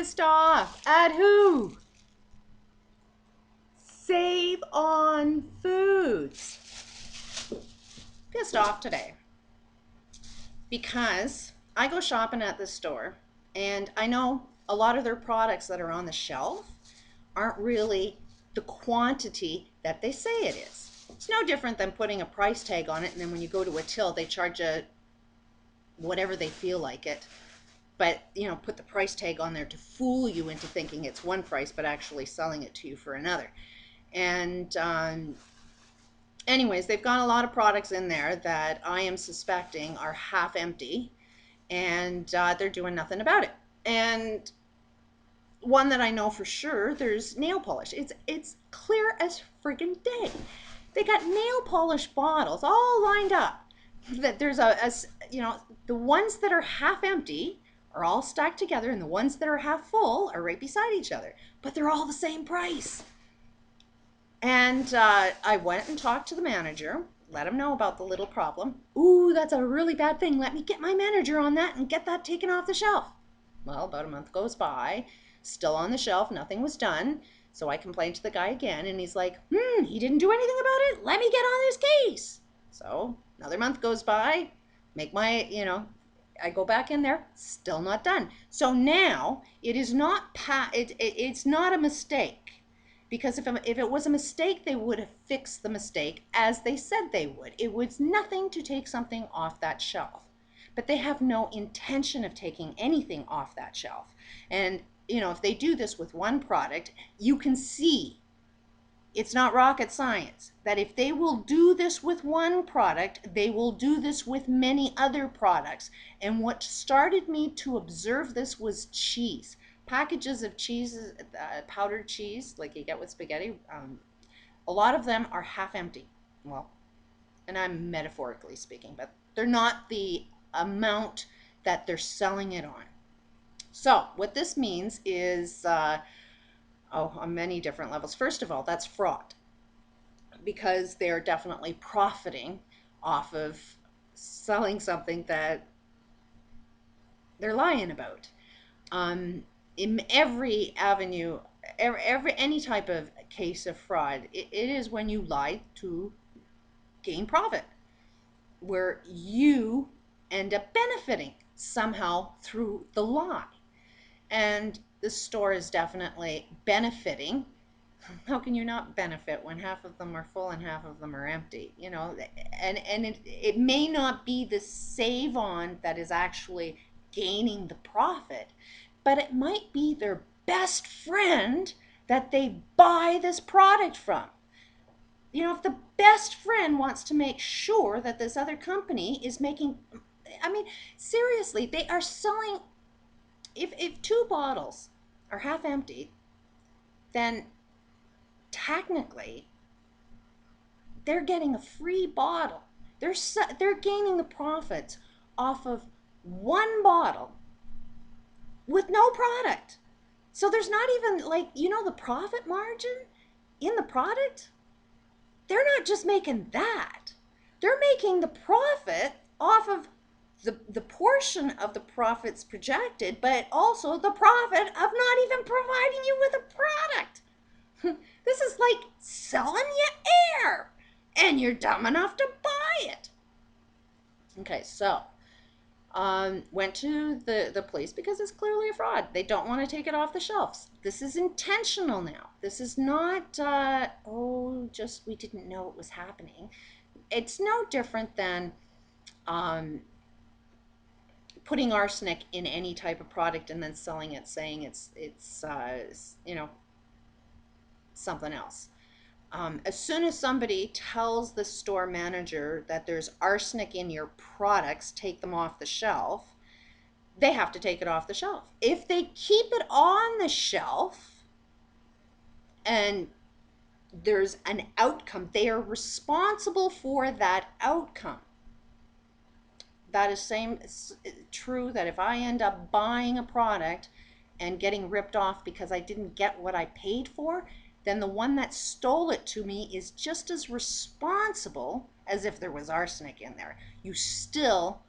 pissed off at who? SaveonFoods. Pissed off today because I go shopping at this store and I know a lot of their products that are on the shelf aren't really the quantity that they say it is. It's no different than putting a price tag on it, and then when you go to a till, they charge you whatever they feel like it. But, you know, put the price tag on there to fool you into thinking it's one price, but actually selling it to you for another. And anyways, they've got a lot of products in there that I am suspecting are half empty, and they're doing nothing about it. And one that I know for sure, there's nail polish. It's clear as friggin' day. They got nail polish bottles all lined up. That there's you know, the ones that are half empty are all stacked together, and the ones that are half full are right beside each other. But they're all the same price. And I went and talked to the manager, let him know about the little problem. Ooh, that's a really bad thing. Let me get my manager on that and get that taken off the shelf. Well, about a month goes by, still on the shelf, nothing was done. So I complained to the guy again, and he's like, he didn't do anything about it. Let me get on this case. So another month goes by, make my, you know, I go back in there, still not done. So now it is not, it's not a mistake. Because if it was a mistake, they would have fixed the mistake as they said they would. It was nothing to take something off that shelf. But they have no intention of taking anything off that shelf. And, you know, if they do this with one product, you can see it's not rocket science. That if they will do this with one product, they will do this with many other products. And what started me to observe this was cheese. Packages of cheese, powdered cheese, like you get with spaghetti, a lot of them are half empty. Well, and I'm metaphorically speaking, but they're not the amount that they're selling it on. So what this means is, on many different levels. First of all, that's fraud, because they're definitely profiting off of selling something that they're lying about. In every avenue, any type of case of fraud, it is when you lie to gain profit, where you end up benefiting somehow through the lie. And the store is definitely benefiting. How can you not benefit when half of them are full and half of them are empty? You know, and it may not be the Save On that is actually gaining the profit, but it might be their best friend that they buy this product from. You know, if the best friend wants to make sure that this other company is making, I mean, seriously, they are selling, if two bottles are half empty, then technically they're getting a free bottle. They're gaining the profits off of one bottle with no product. So there's not even, like, you know, the profit margin in the product. They're not just making that. They're making the profit off of the portion of the profits projected, but also the profit of not even providing you with a product. This is like selling you air, and you're dumb enough to buy it. Okay, so went to the place because it's clearly a fraud. They don't want to take it off the shelves. This is intentional now. This is not, just we didn't know it was happening. It's no different than putting arsenic in any type of product and then selling it, saying it's you know, something else. As soon as somebody tells the store manager that there's arsenic in your products, take them off the shelf, they have to take it off the shelf. If they keep it on the shelf and there's an outcome, they are responsible for that outcome. That is true that if I end up buying a product and getting ripped off because I didn't get what I paid for, then the one that stole it to me is just as responsible as if there was arsenic in there. You still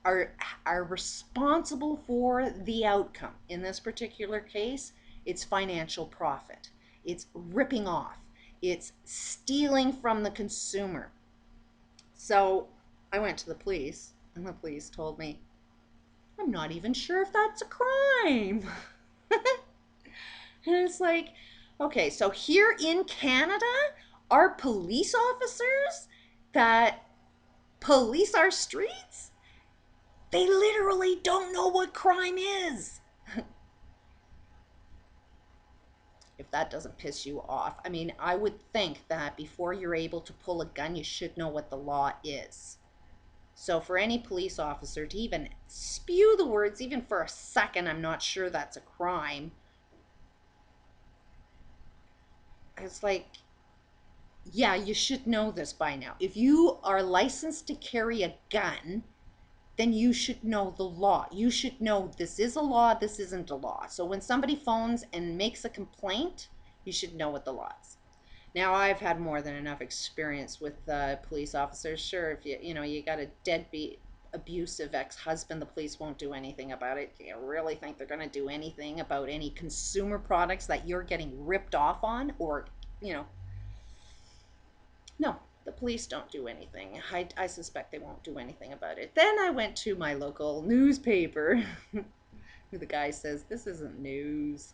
are are responsible for the outcome. In this particular case, it's financial profit. It's ripping off. It's stealing from the consumer. So I went to the police, and the police told me, I'm not even sure if that's a crime. And it's like, okay, so here in Canada, our police officers that police our streets, they literally don't know what crime is. If that doesn't piss you off, I mean, I would think that before you're able to pull a gun, you should know what the law is. So for any police officer to even spew the words, even for a second, I'm not sure that's a crime. It's like, yeah, you should know this by now. If you are licensed to carry a gun, then you should know the law. You should know this is a law, this isn't a law. So when somebody phones and makes a complaint, you should know what the law is. Now, I've had more than enough experience with police officers. Sure, if you got a deadbeat, abusive ex-husband, the police won't do anything about it. Do you really think they're going to do anything about any consumer products that you're getting ripped off on? Or, no, the police don't do anything. I suspect they won't do anything about it. Then I went to my local newspaper. The guy says, this isn't news.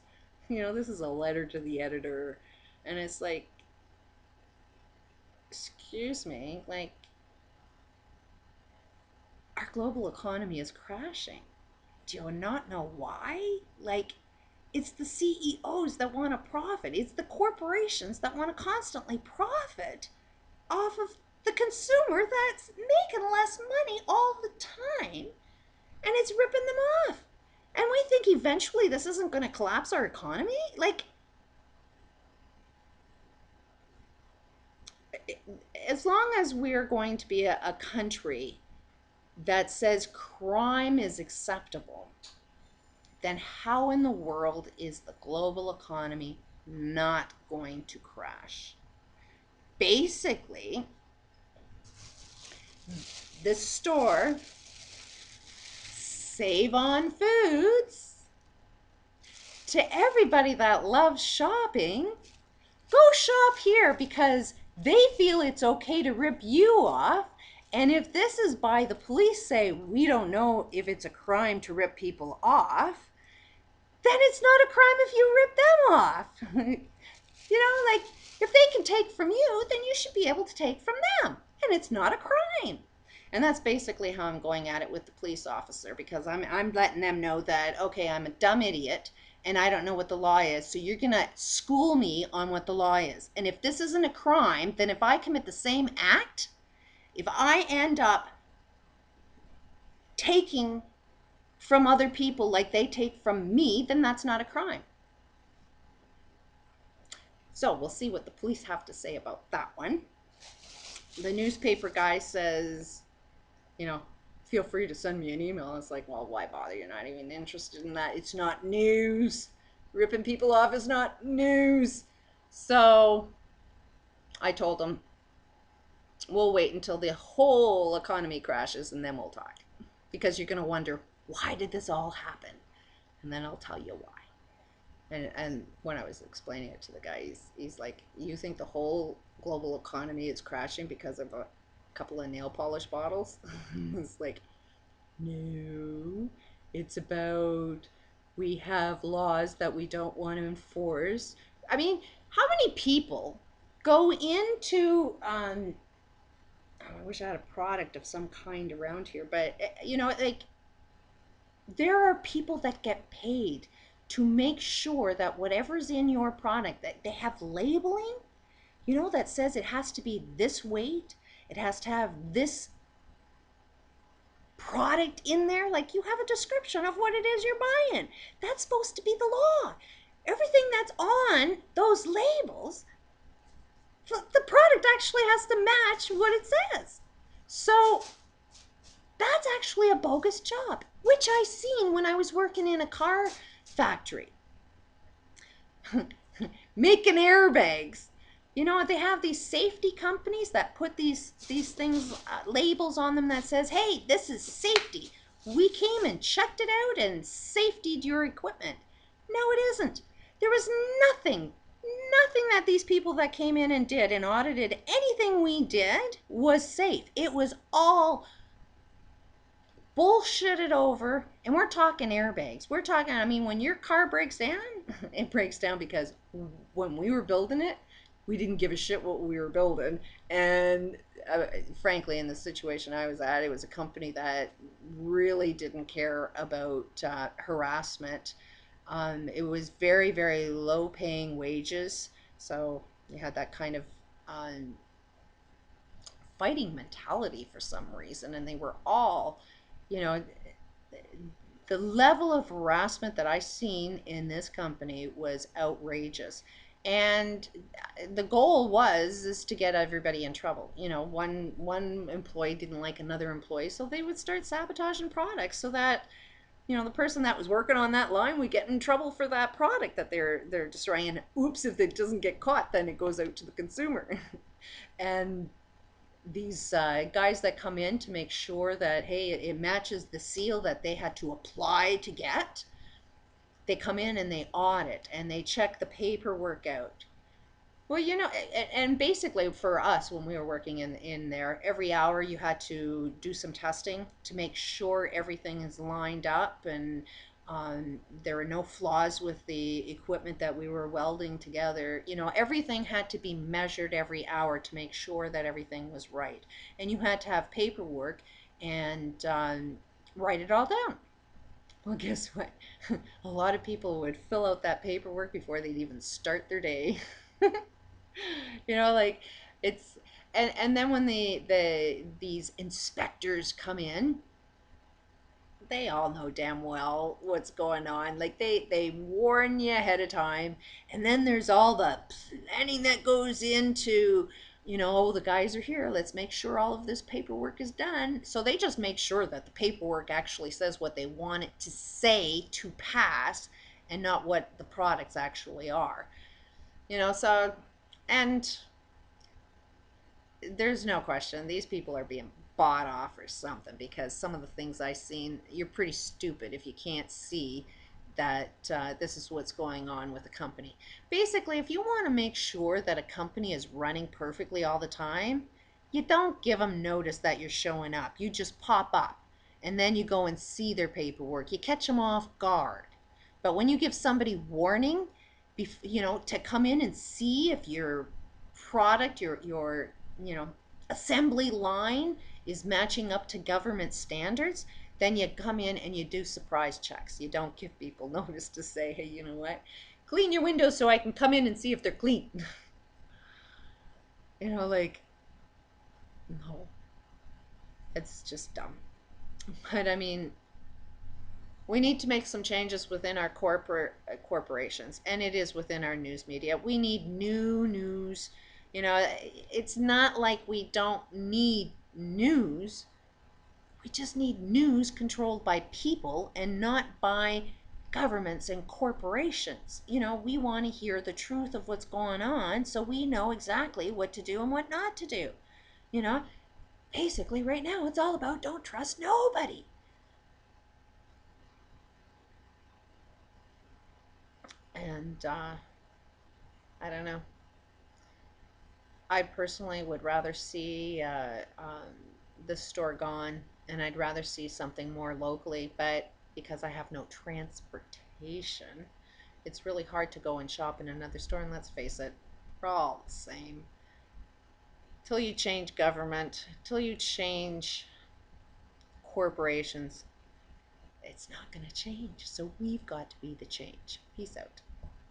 This is a letter to the editor. And it's like, excuse me, like, our global economy is crashing. Do you not know why? Like, it's the CEOs that want to profit. It's the corporations that want to constantly profit off of the consumer that's making less money all the time, and it's ripping them off. And we think eventually this isn't going to collapse our economy? Like, as long as we're going to be a country that says crime is acceptable, then how in the world is the global economy not going to crash? Basically, this store, SaveonFoods, to everybody that loves shopping, go shop here because they feel it's okay to rip you off. And if this is by the police say, we don't know if it's a crime to rip people off, then it's not a crime if you rip them off. Like, if they can take from you, then you should be able to take from them. And it's not a crime. And that's basically how I'm going at it with the police officer, because I'm letting them know that, okay, I'm a dumb idiot and I don't know what the law is, so you're going to school me on what the law is. And if this isn't a crime, then if I commit the same act, if I end up taking from other people like they take from me, then that's not a crime. So we'll see what the police have to say about that one. The newspaper guy says, feel free to send me an email. It's like, well, why bother? You're not even interested in that. It's not news. Ripping people off is not news. So I told him, we'll wait until the whole economy crashes and then we'll talk. Because you're going to wonder, why did this all happen? And then I'll tell you why. And when I was explaining it to the guy, he's like, you think the whole global economy is crashing because of a couple of nail polish bottles? It's like, no, it's about we have laws that we don't want to enforce. I mean, how many people go into, I wish I had a product of some kind around here, but like, there are people that get paid to make sure that whatever's in your product, that they have labeling, that says it has to be this weight, it has to have this product in there. Like, you have a description of what it is you're buying. That's supposed to be the law. Everything that's on those labels, the product actually has to match what it says. So that's actually a bogus job, which I seen when I was working in a car factory making airbags. They have these safety companies that put these things, labels on them that says, hey, this is safety. We came and checked it out and safetied your equipment. No, it isn't. There was nothing that these people that came in and did and audited anything we did was safe. It was all bullshitted over. And we're talking airbags. We're talking, I mean, when your car breaks down, it breaks down because when we were building it, we didn't give a shit what we were building. And frankly, in the situation I was at, it was a company that really didn't care about harassment. It was very, very low paying wages. So you had that kind of um, fighting mentality for some reason. And they were all, you know, the level of harassment that I seen in this company was outrageous. And the goal was is to get everybody in trouble. You know, one employee didn't like another employee, so they would start sabotaging products so that the person that was working on that line would get in trouble for that product that they're destroying. And oops, if it doesn't get caught, then it goes out to the consumer. And these guys that come in to make sure that hey it matches the seal that they had to apply to get, they come in and they audit and they check the paperwork out. Well, and basically for us when we were working in there, every hour you had to do some testing to make sure everything is lined up and there were no flaws with the equipment that we were welding together. Everything had to be measured every hour to make sure that everything was right. And you had to have paperwork and write it all down. Well, guess what? A lot of people would fill out that paperwork before they'd even start their day. Like it's and then when these inspectors come in, they all know damn well what's going on. Like they warn you ahead of time, and then there's all the planning that goes into, oh, the guys are here. Let's make sure all of this paperwork is done. So they just make sure that the paperwork actually says what they want it to say to pass, and not what the products actually are. So and there's no question these people are being bought off or something, because some of the things I seen, you're pretty stupid if you can't see that this is what's going on with a company. Basically, if you want to make sure that a company is running perfectly all the time, you don't give them notice that you're showing up. You just pop up and then you go and see their paperwork. You catch them off guard. But when you give somebody warning, to come in and see if your product, your assembly line is matching up to government standards, then you come in and you do surprise checks. You don't give people notice to say, hey, you know what? Clean your windows so I can come in and see if they're clean. Like, no, it's just dumb. But I mean, we need to make some changes within our corporations, and it is within our news media. We need new news. It's not like we don't need news. We just need news controlled by people and not by governments and corporations. We want to hear the truth of what's going on so we know exactly what to do and what not to do. You know, Basically, right now, it's all about don't trust nobody. And I don't know. I personally would rather see the store gone, and I'd rather see something more locally. But because I have no transportation, it's really hard to go and shop in another store. And let's face it, we're all the same. Till you change government, till you change corporations, it's not going to change. So we've got to be the change. Peace out.